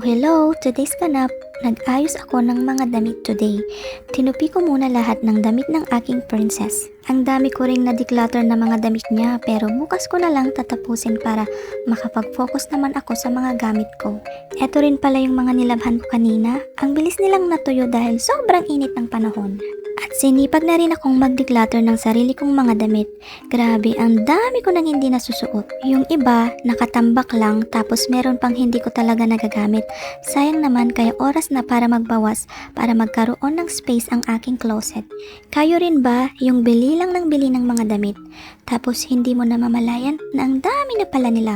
Hello! Today's ganap, nag-ayos ako ng mga damit today. Tinupi ko muna lahat ng damit ng aking princess. Ang dami ko ring na-declutter na mga damit niya pero bukas ko na lang tatapusin para makapag-focus naman ako sa mga gamit ko. Eto rin pala yung mga nilabhan ko kanina. Ang bilis nilang natuyo dahil sobrang init ng panahon. At sinipag na rin akong mag-declutter ng sarili kong mga damit. Grabe, ang dami ko nang hindi nasusuot. Yung iba, nakatambak lang tapos meron pang hindi ko talaga nagagamit. Sayang naman kaya oras na para magbawas para magkaroon ng space ang aking closet. Kayo rin ba yung bili lang ng bili ng mga damit? Tapos hindi mo namamalayan na ang dami na pala nila.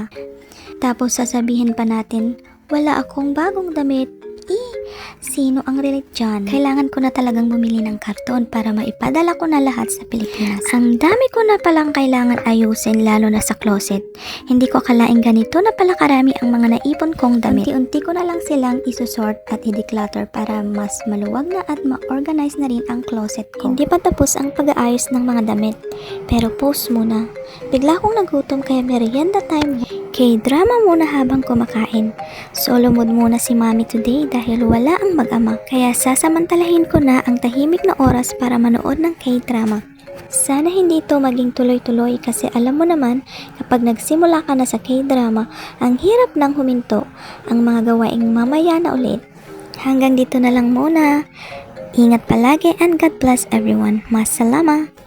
Tapos sasabihin pa natin, wala akong bagong damit. Sino ang relate dyan? Kailangan ko na talagang bumili ng karton para maipadala ko na lahat sa Pilipinas. Ang dami ko na palang kailangan ayusin lalo na sa closet. Hindi ko akalaing ganito na pala karami ang mga naipon kong damit. Unti-unti ko na lang silang isusort at i-declutter para mas maluwag na at ma-organize na rin ang closet ko. Hindi pa tapos ang pag-aayos ng mga damit. Pero pause muna. Bigla akong nagutom kaya merienda time. K-drama muna habang kumakain. Solo mood muna si Mami today dahil wala ang mag-ama. Kaya sasamantalahin ko na ang tahimik na oras para manood ng K-drama. Sana hindi ito maging tuloy-tuloy kasi alam mo naman kapag nagsimula ka na sa K-drama, ang hirap nang huminto. Ang mga gawaing mamaya na ulit. Hanggang dito na lang muna. Ingat palagi and God bless everyone. Masalama!